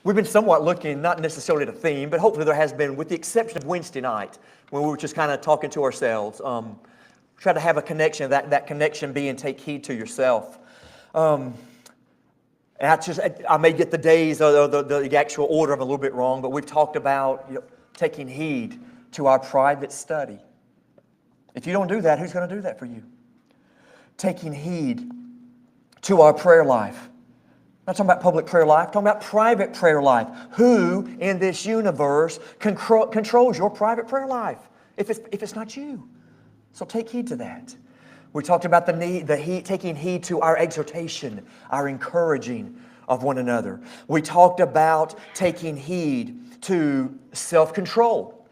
We've been somewhat looking, not necessarily at a theme, but hopefully there has been, with the exception of Wednesday night, when we were just kind of talking to ourselves. Try to have a connection, that connection being take heed to yourself. And I may get the days or the actual order of a little bit wrong, but we've talked about taking heed to our private study. If you don't do that, who's going to do that for you? Taking heed to our prayer life. I'm not talking about public prayer life, I'm talking about private prayer life. Who in this universe controls your private prayer life? If it's not you. So take heed to that. We talked about taking heed to our exhortation, our encouraging of one another. We talked about taking heed to self-control.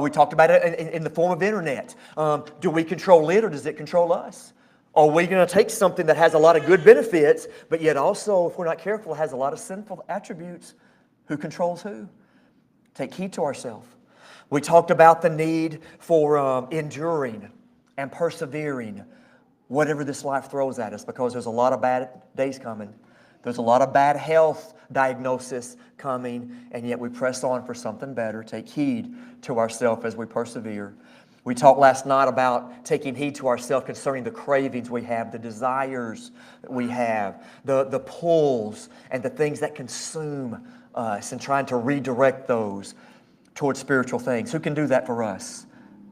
We talked about it in the form of internet. Do we control it or does it control us? Are we going to take something that has a lot of good benefits, but yet also, if we're not careful, has a lot of sinful attributes? Who controls who? Take heed to ourselves. We talked about the need for enduring and persevering whatever this life throws at us, because there's a lot of bad days coming. There's a lot of bad health diagnosis coming, and yet we press on for something better. Take heed to ourselves as we persevere. We talked last night about taking heed to ourselves concerning the cravings we have, the desires that we have, the pulls and the things that consume us, and trying to redirect those towards spiritual things. Who can do that for us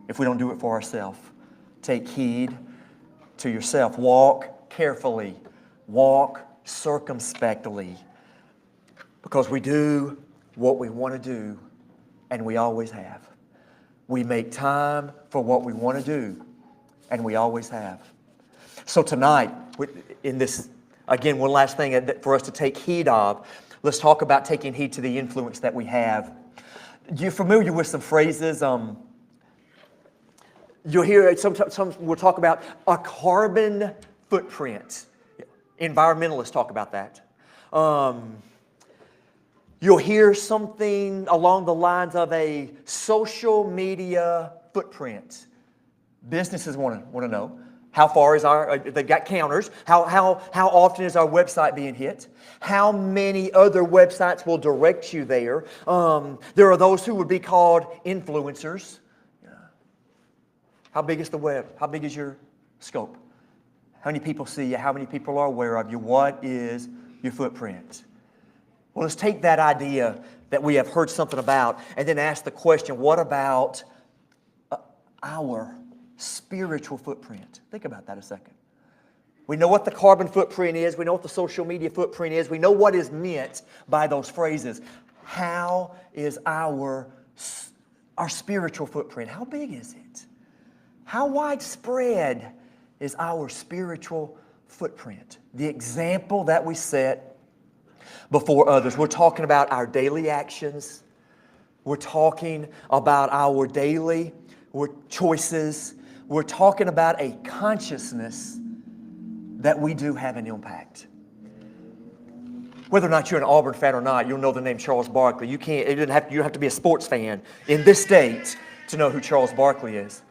if we don't do it for ourselves? Take heed to yourself. Walk carefully. Walk circumspectly. Because we do what we want to do, and we always have. We make time for what we want to do, and we always have. So tonight, in this, again, one last thing for us to take heed of, let's talk about taking heed to the influence that we have. You're familiar with some phrases. You'll hear some we'll talk about a carbon footprint. Environmentalists talk about that. You'll hear something along the lines of a social media footprint. Businesses want to know how far is they've got counters. How often is our website being hit? How many other websites will direct you there? There are those who would be called influencers. How big is the web? How big is your scope? How many people see you? How many people are aware of you? What is your footprint? Well, let's take that idea that we have heard something about and then ask the question, what about our spiritual footprint? Think about that a second. We know what the carbon footprint is. We know what the social media footprint is. We know what is meant by those phrases. How is our spiritual footprint? How big is it? How widespread is our spiritual footprint? The example that we set before others. We're talking about our daily actions. We're talking about our daily choices. We're talking about a consciousness that we do have an impact. Whether or not you're an Auburn fan or not, you'll know the name Charles Barkley. You don't have to be a sports fan in this state to know who Charles Barkley is.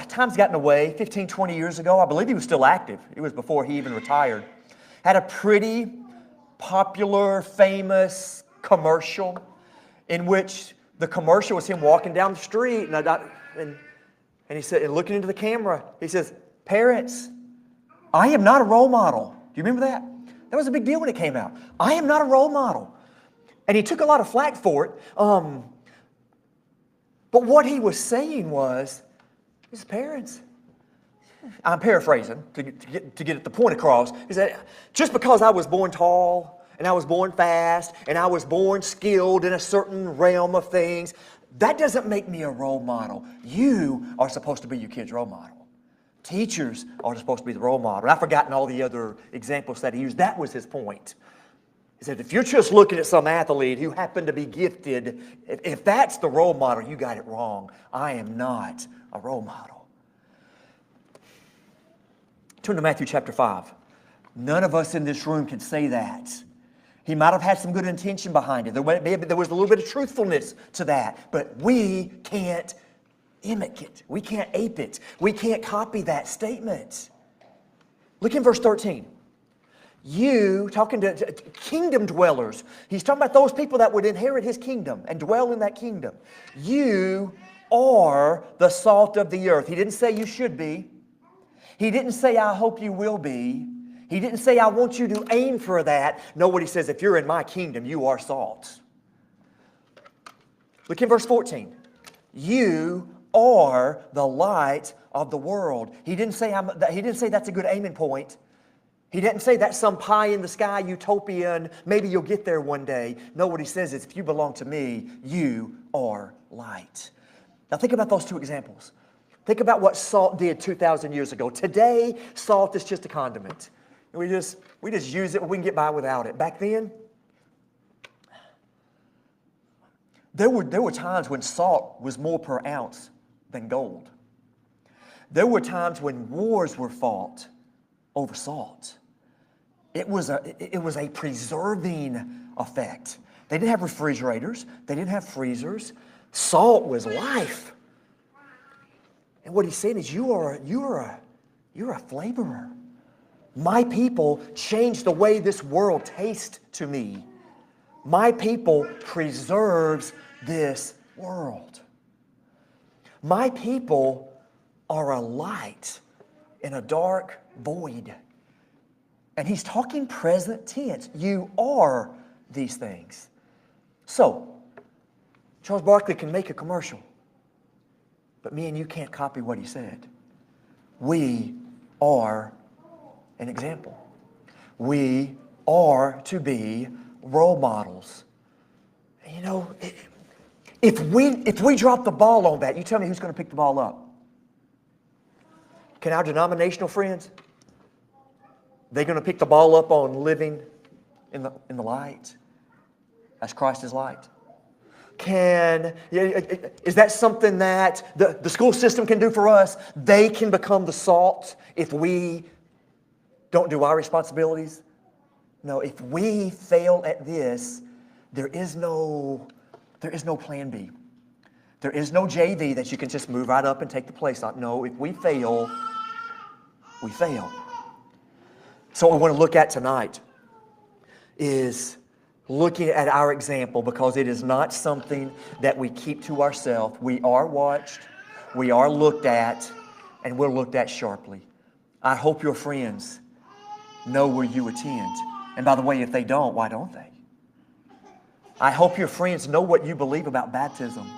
Time's gotten away, 15, 20 years ago, I believe he was still active. It was before he even retired. Had a pretty popular, famous commercial in which the commercial was him walking down the street and he said, and looking into the camera, he says, "Parents, I am not a role model." Do you remember that? That was a big deal when it came out. I am not a role model. And he took a lot of flack for it. But what he was saying was, his parents, I'm paraphrasing to get the point across. He said, just because I was born tall and I was born fast and I was born skilled in a certain realm of things, that doesn't make me a role model. You are supposed to be your kid's role model. Teachers are supposed to be the role model. And I've forgotten all the other examples that he used. That was his point. He said, if you're just looking at some athlete who happened to be gifted, if that's the role model, you got it wrong. I am not a role model. Turn to Matthew chapter 5. None of us in this room can say that. He might have had some good intention behind it. There was a little bit of truthfulness to that. But we can't mimic it. We can't ape it. We can't copy that statement. Look in verse 13. You, talking to kingdom dwellers, he's talking about those people that would inherit his kingdom and dwell in that kingdom. You are the salt of the earth. He didn't say you should be. He didn't say, I hope you will be. He didn't say, I want you to aim for that. No, what he says, if you're in my kingdom, you are salt. Look in verse 14. You are the light of the world. He didn't say that's a good aiming point. He didn't say that's some pie in the sky utopian, maybe you'll get there one day. No, what he says is, if you belong to me, you are light. Now think about those two examples. Think about what salt did 2,000 years ago. Today, salt is just a condiment. We just use it, we can get by without it. Back then, there were times when salt was more per ounce than gold. There were times when wars were fought over salt. It was a preserving effect. They didn't have refrigerators. They didn't have freezers. Salt was life. And what he's saying is, you're a flavorer. My people change the way this world tastes to me. My people preserves this world. My people are a light in a dark void. And he's talking present tense. You are these things. So, Charles Barkley can make a commercial, but me and you can't copy what he said. We are an example. We are to be role models. You know, if we drop the ball on that, you tell me who's going to pick the ball up? Can our denominational friends? They're going to pick the ball up on living in the light as Christ is light. Is that something that the school system can do for us? They can become the salt if we don't do our responsibilities. No, if we fail at this, there is no plan B. There is no JV that you can just move right up and take the place out. No, if we fail, we fail. So what we want to look at tonight is looking at our example, because it is not something that we keep to ourselves. We are watched, we are looked at, and we're looked at sharply. I hope your friends know where you attend. And by the way, if they don't, why don't they? I hope your friends know what you believe about baptism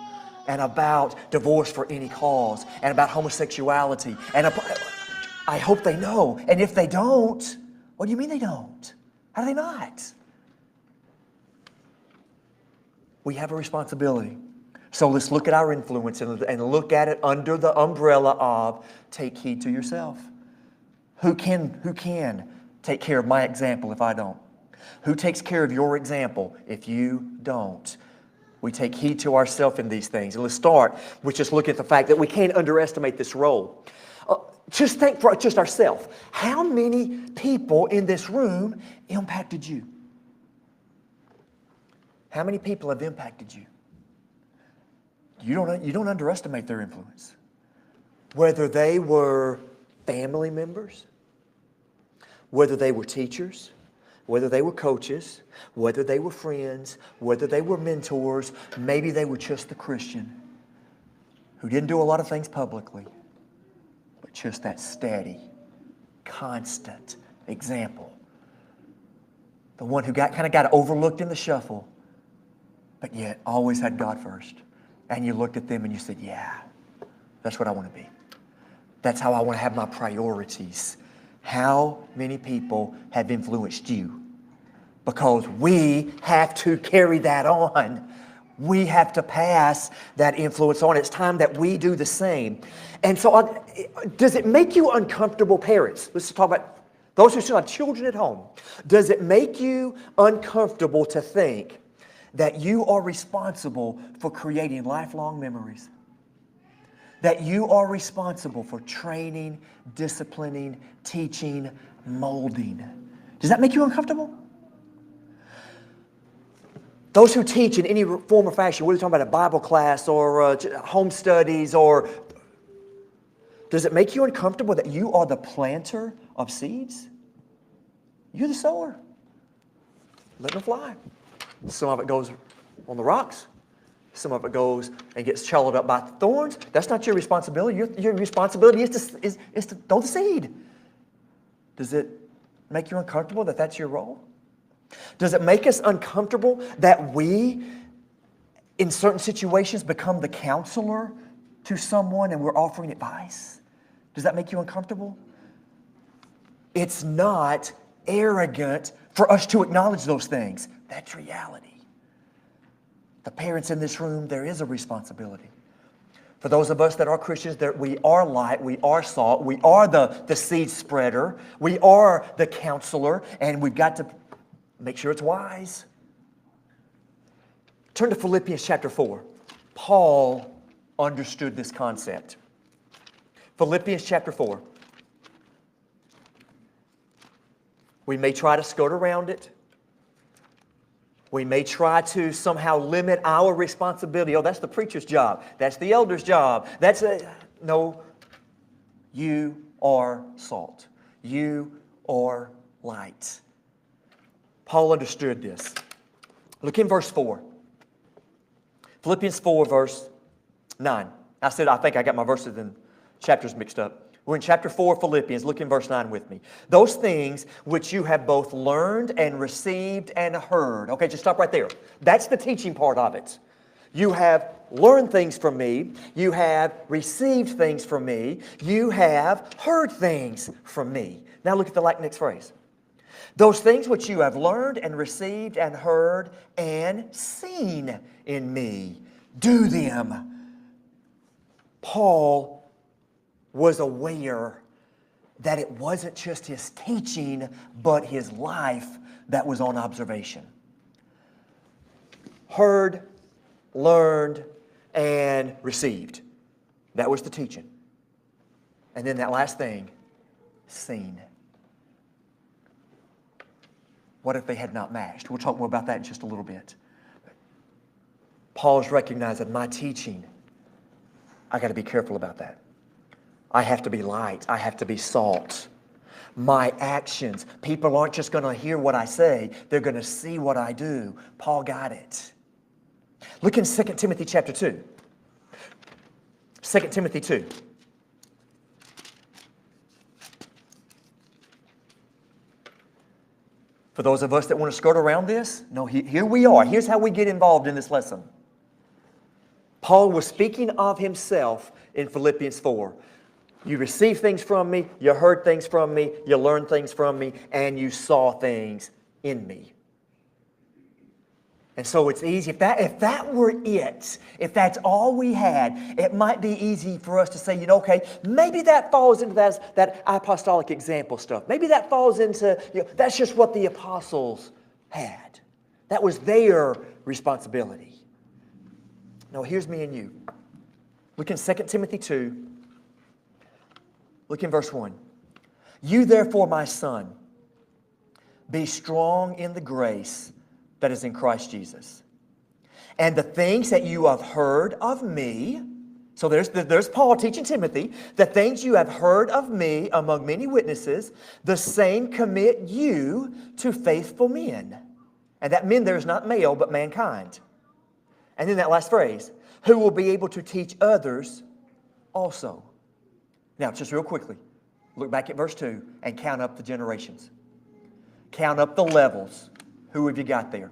and about divorce for any cause and about homosexuality. And I hope they know. And if they don't, what do you mean they don't? How do they not? We have a responsibility. So let's look at our influence and look at it under the umbrella of take heed to yourself. Who can take care of my example if I don't? Who takes care of your example if you don't? We take heed to ourselves in these things. And let's start with just looking at the fact that we can't underestimate this role. Just think for just ourselves. How many people in this room impacted you? How many people have impacted you? You don't underestimate their influence. Whether they were family members, whether they were teachers, whether they were coaches, whether they were friends, whether they were mentors, maybe they were just a Christian who didn't do a lot of things publicly, but just that steady, constant example. The one who kind of got overlooked in the shuffle, but yet always had God first. And you looked at them and you said, yeah, that's what I want to be. That's how I want to have my priorities. How many people have influenced you? Because we have to carry that on. We have to pass that influence on. It's time that we do the same. And so does it make you uncomfortable, parents? Let's talk about those who still have children at home. Does it make you uncomfortable to think that you are responsible for creating lifelong memories? That you are responsible for training, disciplining, teaching, molding. Does that make you uncomfortable? Those who teach in any form or fashion, whether you're talking about a Bible class or home studies, or does it make you uncomfortable that you are the planter of seeds? You're the sower. Let them fly. Some of it goes on the rocks. Some of it goes and gets swallowed up by the thorns. That's not your responsibility. Your responsibility is to throw the seed. Does it make you uncomfortable that that's your role? Does it make us uncomfortable that we, in certain situations, become the counselor to someone and we're offering advice? Does that make you uncomfortable? It's not arrogant for us to acknowledge those things. That's reality. The parents in this room, there is a responsibility. For those of us that are Christians, that we are light, we are salt, we are the seed spreader, we are the counselor, and we've got to make sure it's wise. Turn to Philippians chapter 4. Paul understood this concept. Philippians chapter 4. We may try to skirt around it. We may try to somehow limit our responsibility. Oh, that's the preacher's job. That's the elder's job. No, you are salt. You are light. Paul understood this. Look in verse 4. Philippians 4, verse 9. I think I got my verses and chapters mixed up. We're in chapter 4 of Philippians. Look in verse 9 with me. Those things which you have both learned and received and heard. Okay, just stop right there. That's the teaching part of it. You have learned things from me. You have received things from me. You have heard things from me. Now look at the next phrase. Those things which you have learned and received and heard and seen in me, do them. Paul was aware that it wasn't just his teaching, but his life that was on observation. Heard, learned, and received. That was the teaching. And then that last thing, seen. What if they had not matched? We'll talk more about that in just a little bit. Paul's recognizing my teaching. I got to be careful about that. I have to be light. I have to be salt. My actions. People aren't just going to hear what I say. They're going to see what I do. Paul got it. Look in 2 Timothy chapter 2. 2 Timothy 2. For those of us that want to skirt around this, no, here we are. Here's how we get involved in this lesson. Paul was speaking of himself in Philippians 4. You received things from me, you heard things from me, you learned things from me, and you saw things in me. And so it's easy. If that were it, if that's all we had, it might be easy for us to say, okay, maybe that falls into that apostolic example stuff. Maybe that falls into, that's just what the apostles had. That was their responsibility. No, here's me and you. Look in 2 Timothy 2. Look in verse 1. You therefore, my son, be strong in the grace that is in Christ Jesus. And the things that you have heard of me, so there's Paul teaching Timothy, the things you have heard of me among many witnesses, the same commit you to faithful men. And that men there is not male, but mankind. And then that last phrase, who will be able to teach others also. Now, just real quickly, look back at verse 2 and count up the generations. Count up the levels. Who have you got there?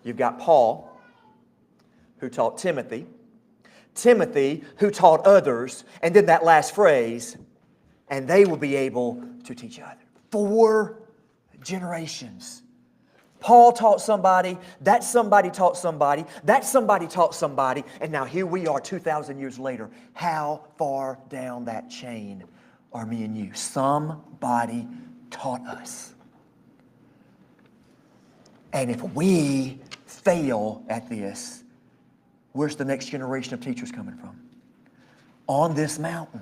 You've got Paul, who taught Timothy. Timothy, who taught others. And then that last phrase, and they will be able to teach others. 4 generations. Paul taught somebody, that somebody taught somebody, that somebody taught somebody, and now here we are 2,000 years later. How far down that chain are me and you? Somebody taught us. And if we fail at this, where's the next generation of teachers coming from? On this mountain.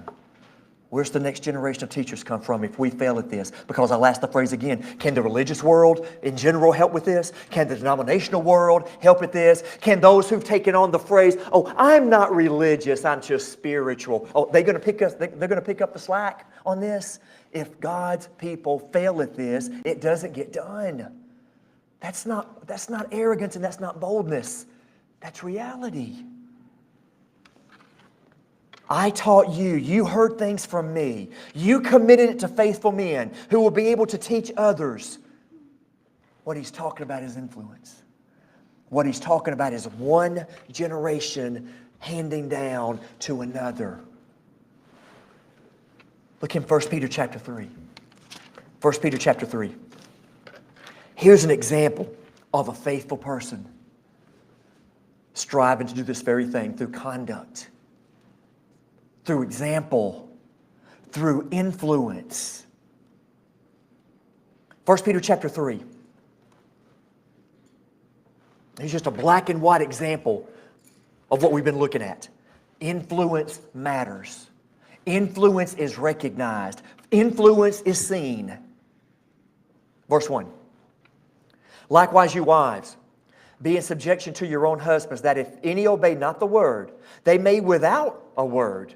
Where's the next generation of teachers come from if we fail at this? Because I'll ask the phrase again, can the religious world in general help with this? Can the denominational world help with this? Can those who've taken on the phrase, oh, I'm not religious, I'm just spiritual. Oh, they're going to pick up the slack on this? If God's people fail at this, it doesn't get done. That's not arrogance and that's not boldness. That's reality. I taught you. You heard things from me. You committed it to faithful men who will be able to teach others. What he's talking about is influence. What he's talking about is one generation handing down to another. Look in 1 Peter chapter 3. 1 Peter chapter 3. Here's an example of a faithful person striving to do this very thing through conduct, through example, through influence. 1 Peter chapter 3. Here's just a black and white example of what we've been looking at. Influence matters. Influence is recognized. Influence is seen. Verse 1. Likewise, you wives, be in subjection to your own husbands, that if any obey not the word, they may without a word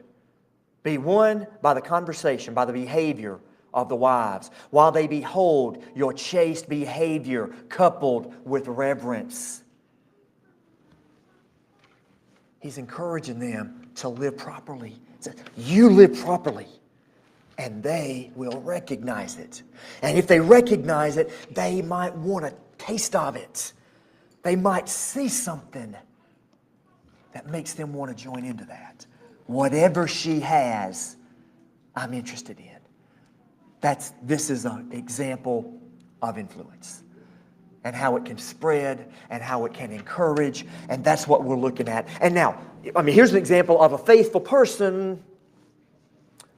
be won by the conversation, by the behavior of the wives, while they behold your chaste behavior coupled with reverence. He's encouraging them to live properly. He says, you live properly, and they will recognize it. And if they recognize it, they might want a taste of it. They might see something that makes them want to join into that. Whatever she has, I'm interested in. This is an example of influence and how it can spread and how it can encourage, and that's what we're looking at. And now, here's an example of a faithful person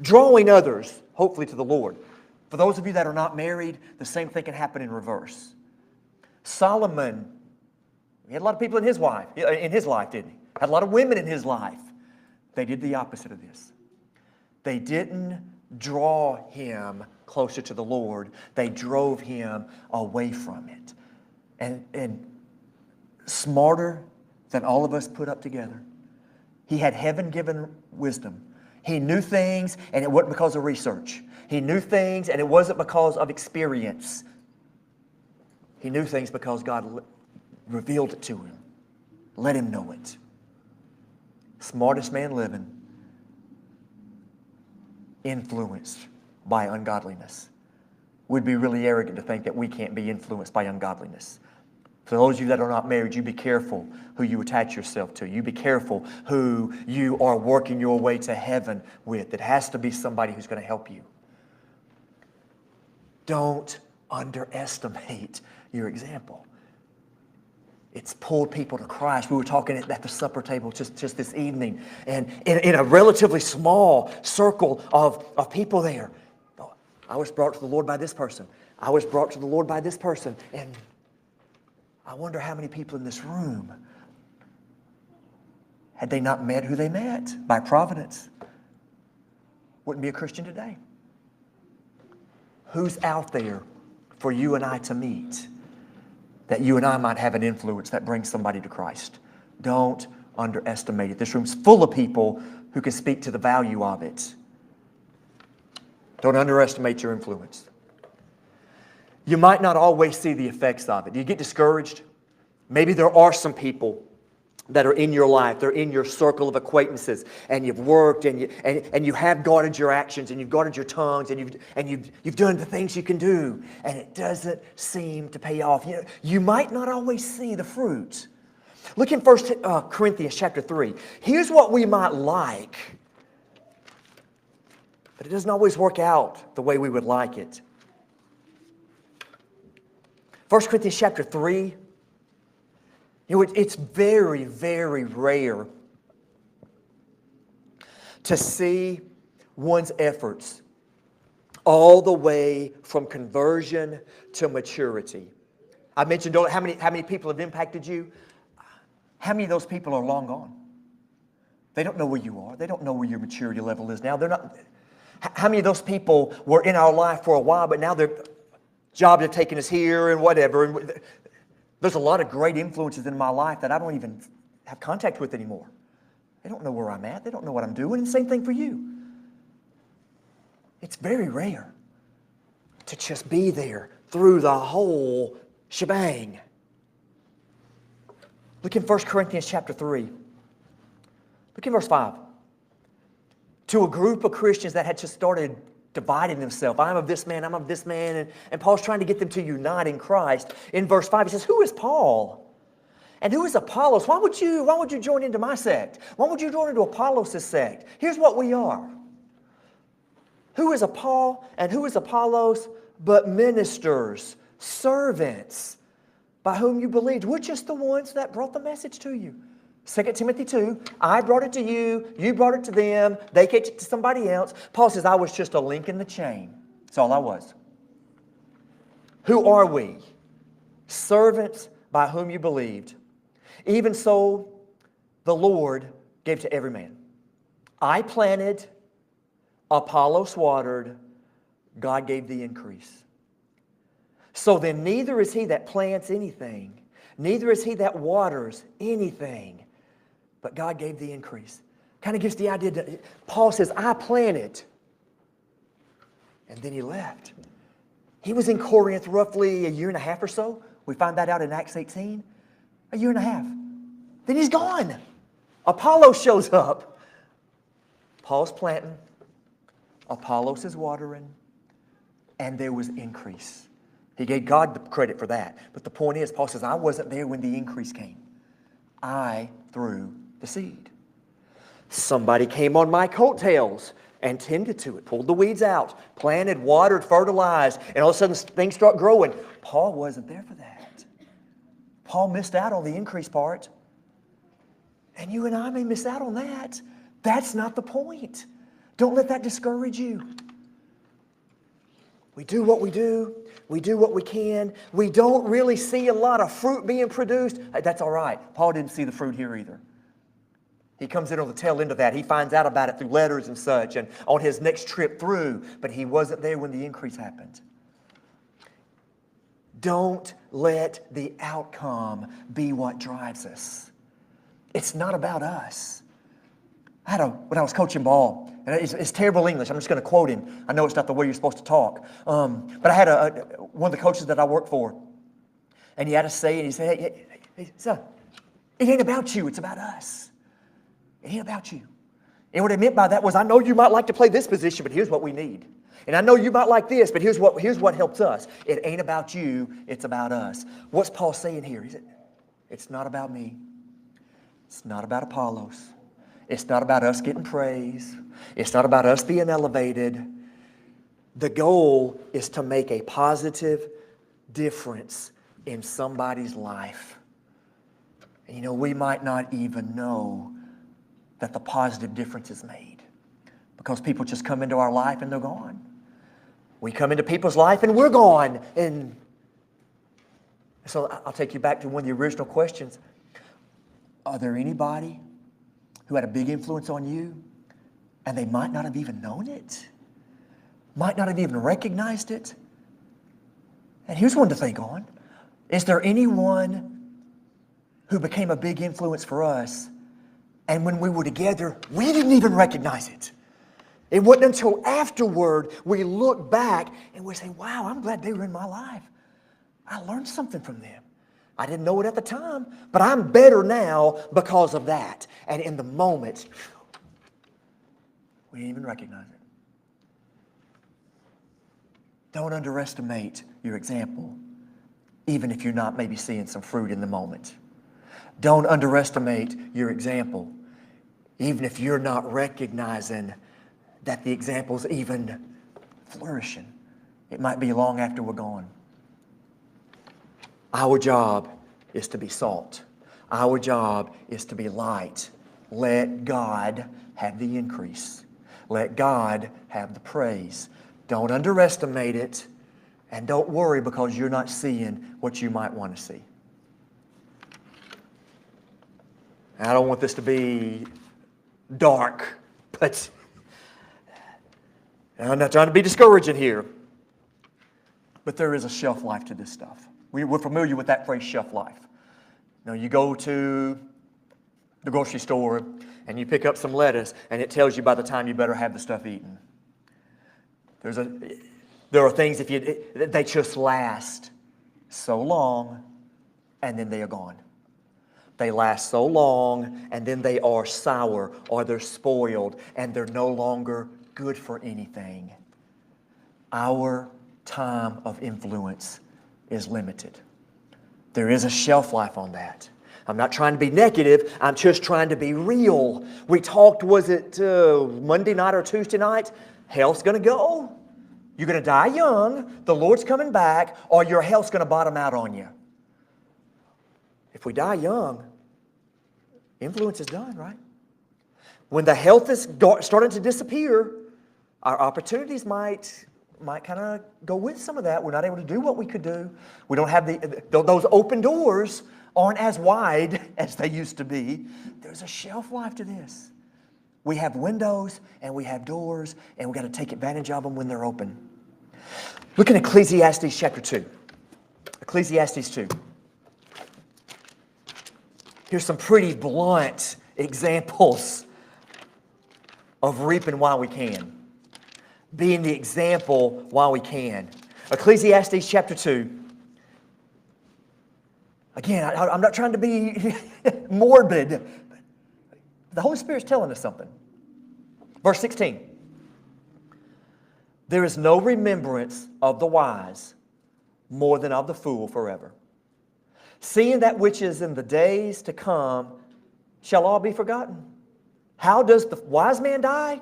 drawing others, hopefully, to the Lord. For those of you that are not married, the same thing can happen in reverse. Solomon, he had a lot of people in his life, didn't he? Had a lot of women in his life. They did the opposite of this. They didn't draw him closer to the Lord. They drove him away from it. And smarter than all of us put up together. He had heaven-given wisdom. He knew things, and it wasn't because of research. He knew things, and it wasn't because of experience. He knew things because God revealed it to him. Let him know it. Smartest man living, influenced by ungodliness. We'd be really arrogant to think that we can't be influenced by ungodliness. For those of you that are not married, you be careful who you attach yourself to. You be careful who you are working your way to heaven with. It has to be somebody who's going to help you. Don't underestimate your example. It's pulled people to Christ. We were talking at the supper table just this evening. And in a relatively small circle of people there. I was brought to the Lord by this person. I was brought to the Lord by this person. And I wonder how many people in this room, had they not met who they met by providence, wouldn't be a Christian today. Who's out there for you and I to meet that you and I might have an influence that brings somebody to Christ? Don't underestimate it. This room's full of people who can speak to the value of it. Don't underestimate your influence. You might not always see the effects of it. Do you get discouraged? Maybe there are some people that are in your life, they're in your circle of acquaintances, and you've worked and you have guarded your actions and you've guarded your tongues and you've done the things you can do, and it doesn't seem to pay off. You might not always see the fruit. Look in 1 Corinthians chapter 3. Here's what we might like, but it doesn't always work out the way we would like it. 1 Corinthians chapter 3, it's very, very rare to see one's efforts all the way from conversion to maturity. I mentioned how many people have impacted you. How many of those people are long gone? They don't know where you are. They don't know where your maturity level is now. They're not. How many of those people were in our life for a while, but now their jobs have taken us here and whatever. And there's a lot of great influences in my life that I don't even have contact with anymore. They don't know where I'm at. They don't know what I'm doing. And same thing for you. It's very rare to just be there through the whole shebang. Look in 1 Corinthians chapter 3. Look in verse 5. To a group of Christians that had just started dividing themselves. I'm of this man, I'm of this man. And Paul's trying to get them to unite in Christ. In verse 5, he says, who is Paul? And who is Apollos? Why would you join into my sect? Why would you join into Apollos' sect? Here's what we are. Who is a Paul and who is Apollos but ministers, servants, by whom you believed? We're just the ones that brought the message to you. 2 Timothy 2, I brought it to you, you brought it to them, they gave it to somebody else. Paul says, I was just a link in the chain. That's all I was. Who are we? Servants by whom you believed. Even so, the Lord gave to every man. I planted, Apollos watered, God gave the increase. So then neither is he that plants anything, neither is he that waters anything, but God gave the increase. Kind of gives the idea that Paul says, I planted, and then he left. He was in Corinth roughly a year and a half or so. We find that out in Acts 18. A year and a half. Then he's gone. Apollos shows up. Paul's planting. Apollos is watering. And there was increase. He gave God the credit for that. But the point is, Paul says, I wasn't there when the increase came. I threw the seed. Somebody came on my coattails and tended to it, pulled the weeds out, planted, watered, fertilized, and all of a sudden things start growing. Paul wasn't there for that. Paul missed out on the increase part. And you and I may miss out on that. That's not the point. Don't let that discourage you. We do what we do. We do what we can. We don't really see a lot of fruit being produced. That's all right. Paul didn't see the fruit here either. He comes in on the tail end of that. He finds out about it through letters and such and on his next trip through. But he wasn't there when the increase happened. Don't let the outcome be what drives us. It's not about us. When I was coaching ball, and it's terrible English. I'm just going to quote him. I know it's not the way you're supposed to talk. But I had one of the coaches that I worked for, and he had a say, and he said, hey, son, it ain't about you. It's about us. It ain't about you. And what I meant by that was, I know you might like to play this position, but here's what we need. And I know you might like this, but here's what helps us. It ain't about you. It's about us. What's Paul saying here? It's not about me. It's not about Apollos. It's not about us getting praise. It's not about us being elevated. The goal is to make a positive difference in somebody's life. And we might not even know that the positive difference is made because people just come into our life and they're gone. We come into people's life and we're gone. And so I'll take you back to one of the original questions. Are there anybody who had a big influence on you and they might not have even known it? Might not have even recognized it? And here's one to think on. Is there anyone who became a big influence for us and when we were together, we didn't even recognize it? It wasn't until afterward we look back and we say, wow, I'm glad they were in my life. I learned something from them. I didn't know it at the time, but I'm better now because of that. And in the moment, we didn't even recognize it. Don't underestimate your example, even if you're not maybe seeing some fruit in the moment. Don't underestimate your example, even if you're not recognizing that the example's even flourishing. It might be long after we're gone. Our job is to be salt. Our job is to be light. Let God have the increase. Let God have the praise. Don't underestimate it, and don't worry because you're not seeing what you might want to see. I don't want this to be dark, but I'm not trying to be discouraging here. But there is a shelf life to this stuff. We're familiar with that phrase, shelf life. You go to the grocery store and you pick up some lettuce and it tells you by the time you better have the stuff eaten. There are things they just last so long, and then they are gone. They last so long, and then they are sour, or they're spoiled, and they're no longer good for anything. Our time of influence is limited. There is a shelf life on that. I'm not trying to be negative. I'm just trying to be real. We talked, was it Monday night or Tuesday night? Health's going to go. You're going to die young. The Lord's coming back, or your health's going to bottom out on you. If we die young, influence is done, right? When the health is starting to disappear, our opportunities might kind of go with some of that. We're not able to do what we could do. We don't have those open doors aren't as wide as they used to be. There's a shelf life to this. We have windows and we have doors, and we've got to take advantage of them when they're open. Look at Ecclesiastes chapter 2. Ecclesiastes 2. Here's some pretty blunt examples of reaping while we can. Being the example while we can. Ecclesiastes chapter 2. Again, I'm not trying to be morbid. But the Holy Spirit's telling us something. Verse 16. There is no remembrance of the wise more than of the fool forever. Seeing that which is in the days to come shall all be forgotten. How does the wise man die?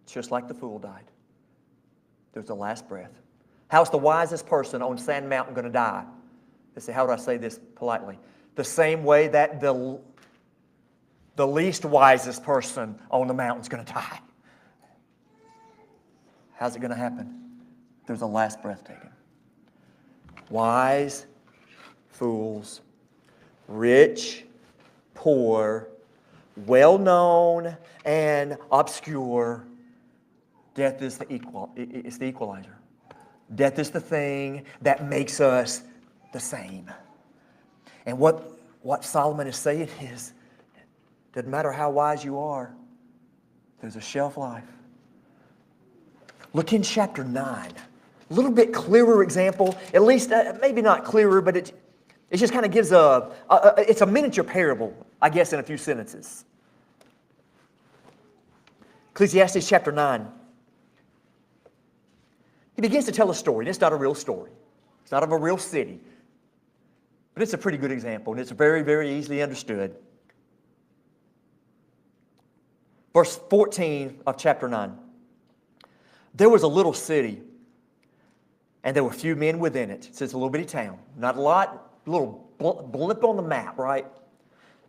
Just like the fool died. There's the last breath. How's the wisest person on Sand Mountain going to die? Let's see, how do I say this politely? The same way that the least wisest person on the mountain is going to die. How's it going to happen? There's a last breath taken. Wise, fools, rich, poor, well-known, and obscure. Death is it's the equalizer. Death is the thing that makes us the same. And what Solomon is saying is, doesn't matter how wise you are, there's a shelf life. Look in chapter 9. A little bit clearer example, at least maybe not clearer, but it just kind of gives it's a miniature parable, I guess, in a few sentences. Ecclesiastes chapter 9. He begins to tell a story, and it's not a real story. It's not of a real city. But it's a pretty good example, and it's very, very easily understood. Verse 14 of chapter 9. There was a little city, and there were few men within it. So it's a little bitty town. Not a lot, a little blip on the map, right?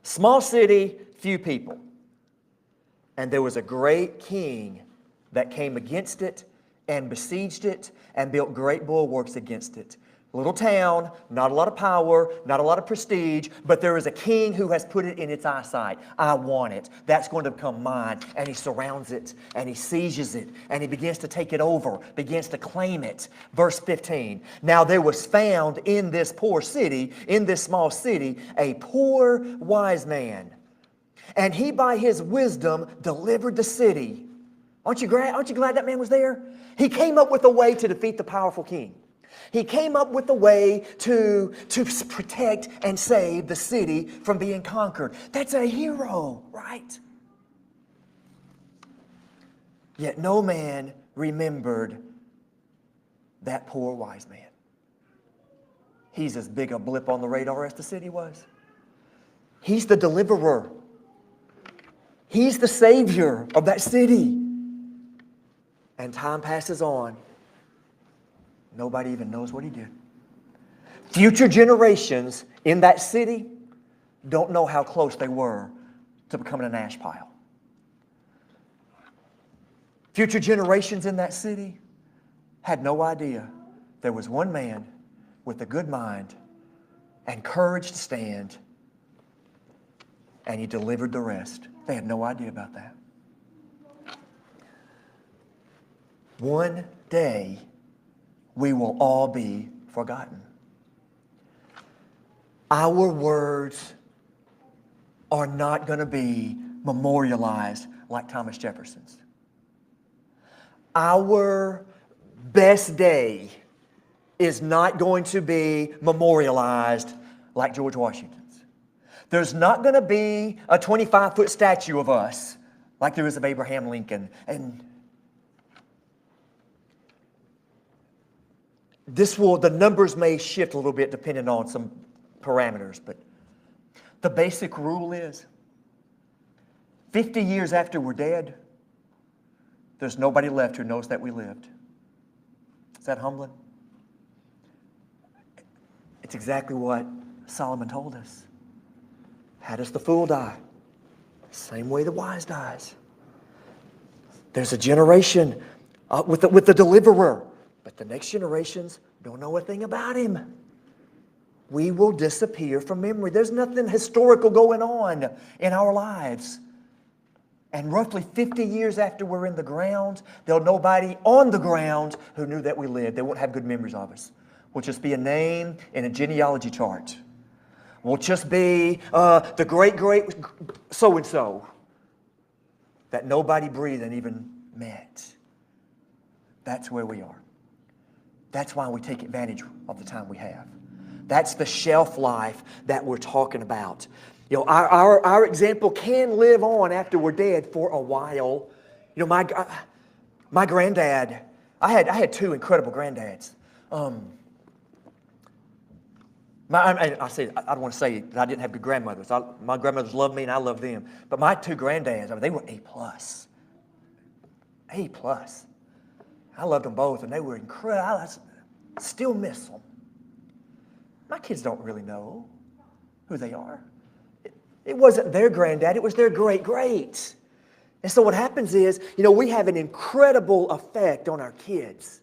Small city, few people. And there was a great king that came against it and besieged it and built great bulwarks against it. Little town, not a lot of power, not a lot of prestige, but there is a king who has put it in its eyesight. I want it. That's going to become mine. And he surrounds it, and he sieges it, and he begins to take it over, begins to claim it. Verse 15. Now there was found in this poor city, in this small city, a poor wise man. And he by his wisdom delivered the city. Aren't you glad that man was there? He came up with a way to defeat the powerful king. He came up with a way to protect and save the city from being conquered. That's a hero, right? Yet no man remembered that poor wise man. He's as big a blip on the radar as the city was. He's the deliverer. He's the savior of that city. And time passes on. Nobody even knows what he did. Future generations in that city don't know how close they were to becoming an ash pile. Future generations in that city had no idea there was one man with a good mind and courage to stand, and he delivered the rest. They had no idea about that. One day, we will all be forgotten. Our words are not going to be memorialized like Thomas Jefferson's. Our best day is not going to be memorialized like George Washington's. There's not going to be a 25-foot statue of us like there is of Abraham Lincoln. And the numbers may shift a little bit depending on some parameters, but the basic rule is 50 years after we're dead, there's nobody left who knows that we lived. Is that humbling? It's exactly what Solomon told us. How does the fool die? Same way the wise dies. There's a generation with the deliverer, but the next generations don't know a thing about him. We will disappear from memory. There's nothing historical going on in our lives. And roughly 50 years after we're in the ground, there'll be nobody on the ground who knew that we lived. They won't have good memories of us. We'll just be a name in a genealogy chart. We'll just be the great so-and-so that nobody breathed and even met. That's where we are. That's why we take advantage of the time we have. That's the shelf life that we're talking about. You know, our example can live on after we're dead for a while. You know, my granddad, I had two incredible granddads. I don't want to say that I didn't have good grandmothers. My grandmothers loved me and I loved them. But my two granddads, I mean, they were A+. A+. I loved them both and they were incredible. I still miss them. My kids don't really know who they are. It wasn't their granddad, it was their great-great. And so what happens is, you know, we have an incredible effect on our kids.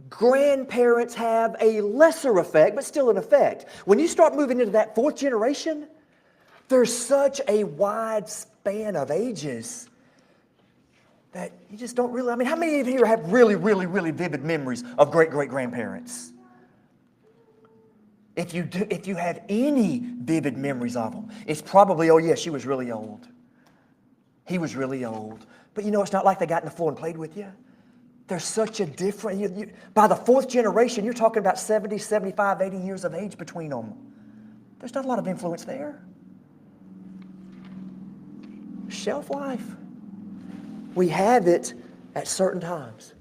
Grandparents have a lesser effect, but still an effect. When you start moving into that fourth generation, there's such a wide span of ages that you just don't really, I mean, how many of you have really, really, really vivid memories of great-great-grandparents? If you have any vivid memories of them, it's probably, oh yeah, she was really old. He was really old. But you know, it's not like they got in the floor and played with you. There's such a different, by the fourth generation, you're talking about 70, 75, 80 years of age between them. There's not a lot of influence there. Shelf life. We have it at certain times.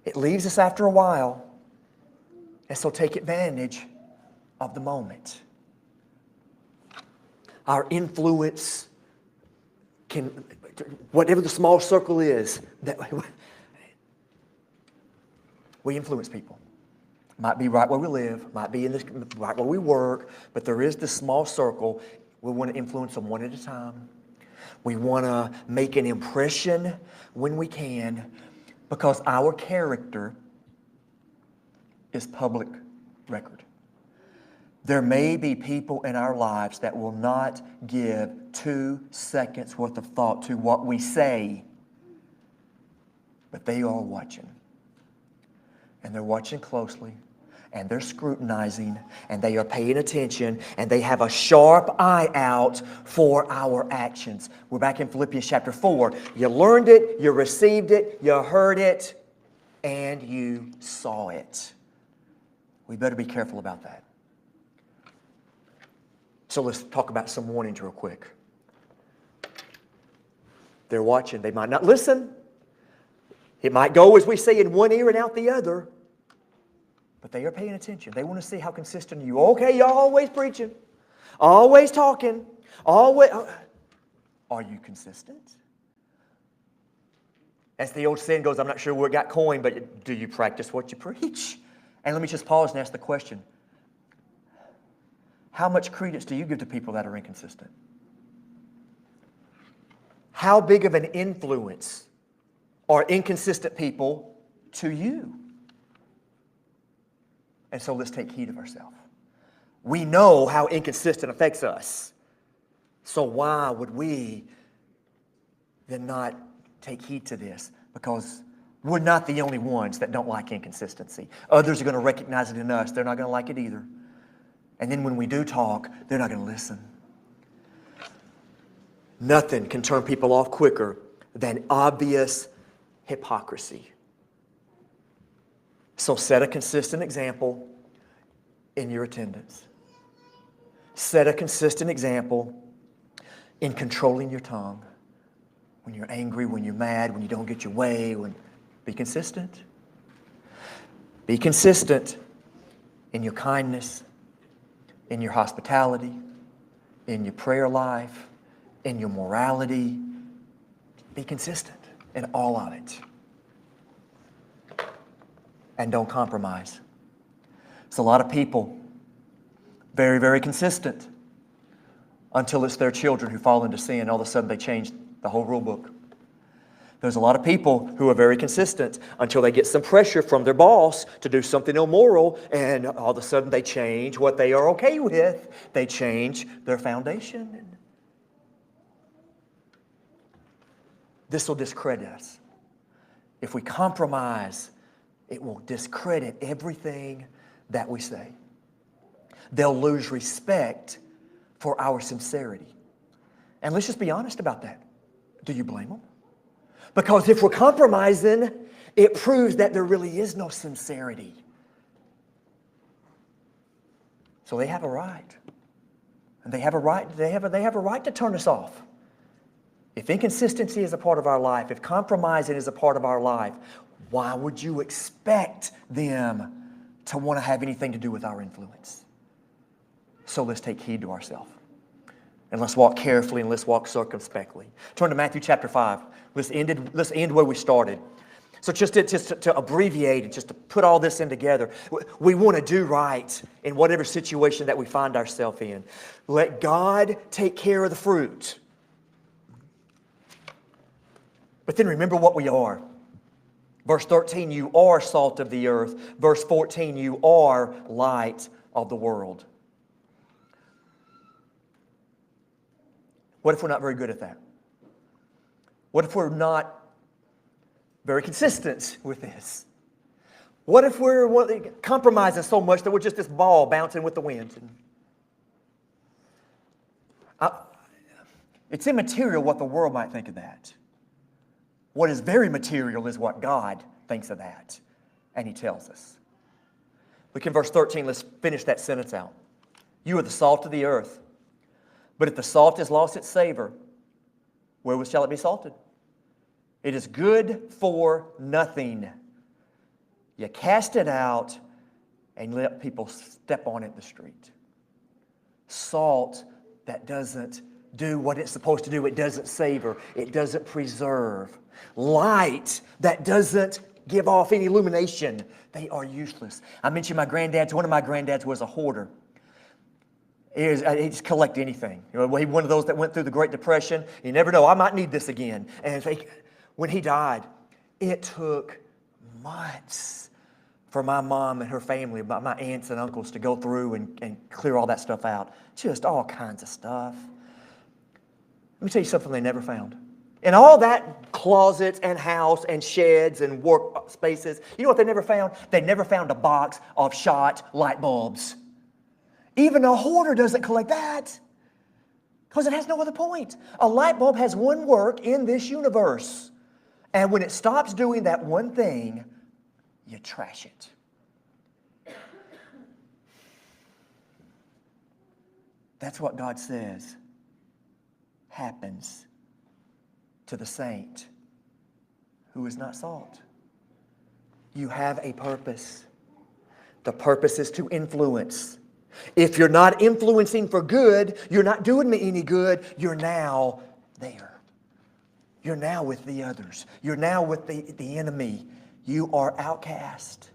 It leaves us after a while. And so take advantage of the moment. Our influence can, whatever the small circle is, that we influence people. Might be right where we live, might be right where we work, but there is this small circle. We want to influence them one at a time. We want to make an impression when we can, because our character is public record. There may be people in our lives that will not give 2 seconds worth of thought to what we say, but they are watching. And they're watching closely, and they're scrutinizing, and they are paying attention, and they have a sharp eye out for our actions. We're back in Philippians chapter 4. You learned it, you received it, you heard it, and you saw it. We better be careful about that. So let's talk about some warnings real quick. They're watching. They might not listen. It might go, as we say, in one ear and out the other. But they are paying attention. They want to see how consistent you are. Okay, y'all always preaching. Always talking. Always. Are you consistent? As the old saying goes, I'm not sure where it got coined, but do you practice what you preach? And let me just pause and ask the question. How much credence do you give to people that are inconsistent? How big of an influence are inconsistent people to you? And so let's take heed of ourselves. We know how inconsistent affects us. So why would we then not take heed to this? Because we're not the only ones that don't like inconsistency. Others are going to recognize it in us. They're not going to like it either. And then when we do talk, they're not going to listen. Nothing can turn people off quicker than obvious hypocrisy. So set a consistent example in your attendance. Set a consistent example in controlling your tongue. When you're angry, when you're mad, when you don't get your way, be consistent. Be consistent in your kindness, in your hospitality, in your prayer life, in your morality. Be consistent in all of it. And don't compromise. There's a lot of people, very, very consistent, until it's their children who fall into sin. All of a sudden they change the whole rule book. There's a lot of people who are very consistent until they get some pressure from their boss to do something immoral, and all of a sudden they change what they are okay with. They change their foundation. This will discredit us. If we compromise, it will discredit everything that we say. They'll lose respect for our sincerity. And let's just be honest about that. Do you blame them? Because if we're compromising, it proves that there really is no sincerity. So they have a right. And they have a right to turn us off. If inconsistency is a part of our life, if compromising is a part of our life, why would you expect them to want to have anything to do with our influence? So let's take heed to ourselves. And let's walk carefully and let's walk circumspectly. Turn to Matthew chapter 5. Let's end where we started. So just to abbreviate it, just to put all this in together, we want to do right in whatever situation that we find ourselves in. Let God take care of the fruit. But then remember what we are. Verse 13, you are salt of the earth. Verse 14, you are light of the world. What if we're not very good at that? What if we're not very consistent with this? What if we're compromising so much that we're just this ball bouncing with the wind? It's immaterial what the world might think of that. What is very material is what God thinks of that. And He tells us. Look in verse 13. Let's finish that sentence out. You are the salt of the earth. But if the salt has lost its savor, wherewith shall it be salted? It is good for nothing. You cast it out and let people step on it in the street. Salt that doesn't do what it's supposed to do. It doesn't savor. It doesn't preserve. Light that doesn't give off any illumination. They are useless. I mentioned my granddads. One of my granddads was a hoarder. He just collected anything. You know, he one of those that went through the Great Depression. You never know. I might need this again. And when he died, it took months for my mom and her family, my aunts and uncles, to go through and clear all that stuff out. Just all kinds of stuff. Let me tell you something they never found. In all that closets and house and sheds and work spaces, you know what they never found? They never found a box of shot light bulbs. Even a hoarder doesn't collect that because it has no other point. A light bulb has one work in this universe. And when it stops doing that one thing, you trash it. That's what God says happens to the saint who is not salt. You have a purpose. The purpose is to influence. If you're not influencing for good, you're not doing me any good, you're now there. You're now with the others. You're now with the enemy. You are outcast.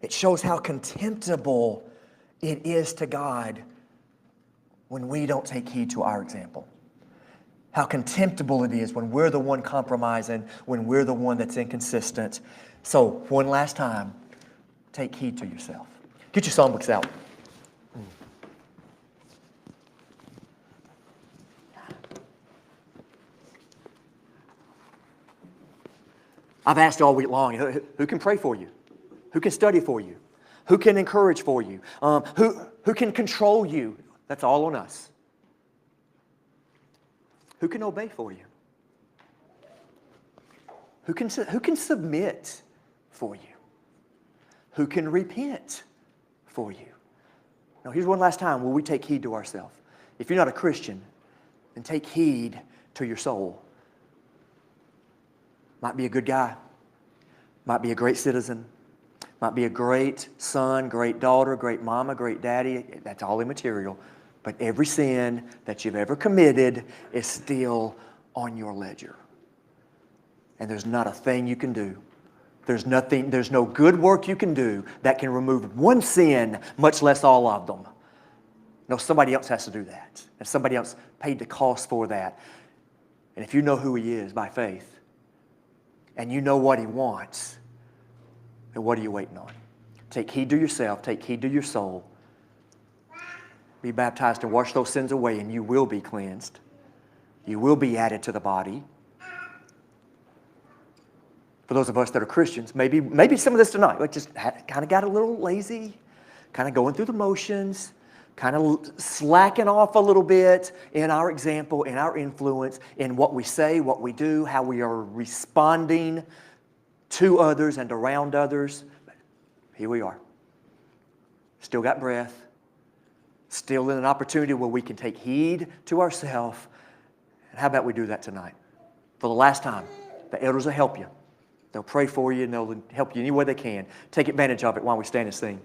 It shows how contemptible it is to God when we don't take heed to our example. How contemptible it is when we're the one compromising, when we're the one that's inconsistent. So, one last time, take heed to yourself. Get your songbooks out. I've asked you all week long, who can pray for you? Who can study for you? Who can encourage for you? Who can control you? That's all on us. Who can obey for you? Who can submit for you? Who can repent for you? Now, here's one last time where we take heed to ourselves. If you're not a Christian, then take heed to your soul. Might be a good guy. Might be a great citizen. Might be a great son, great daughter, great mama, great daddy. That's all immaterial. But every sin that you've ever committed is still on your ledger. And there's not a thing you can do. There's no good work you can do that can remove one sin, much less all of them. No, somebody else has to do that. And somebody else paid the cost for that. And if you know who He is by faith, and you know what He wants, then what are you waiting on? Take heed to yourself. Take heed to your soul. Be baptized and wash those sins away, and you will be cleansed. You will be added to the body. For those of us that are Christians, maybe some of this tonight, like just kind of got a little lazy, kind of going through the motions, kind of slacking off a little bit in our example, in our influence, in what we say, what we do, how we are responding to others and around others. But here we are. Still got breath. Still in an opportunity where we can take heed to ourselves. And how about we do that tonight? For the last time, the elders will help you. They'll pray for you and they'll help you any way they can. Take advantage of it while we stand and sing.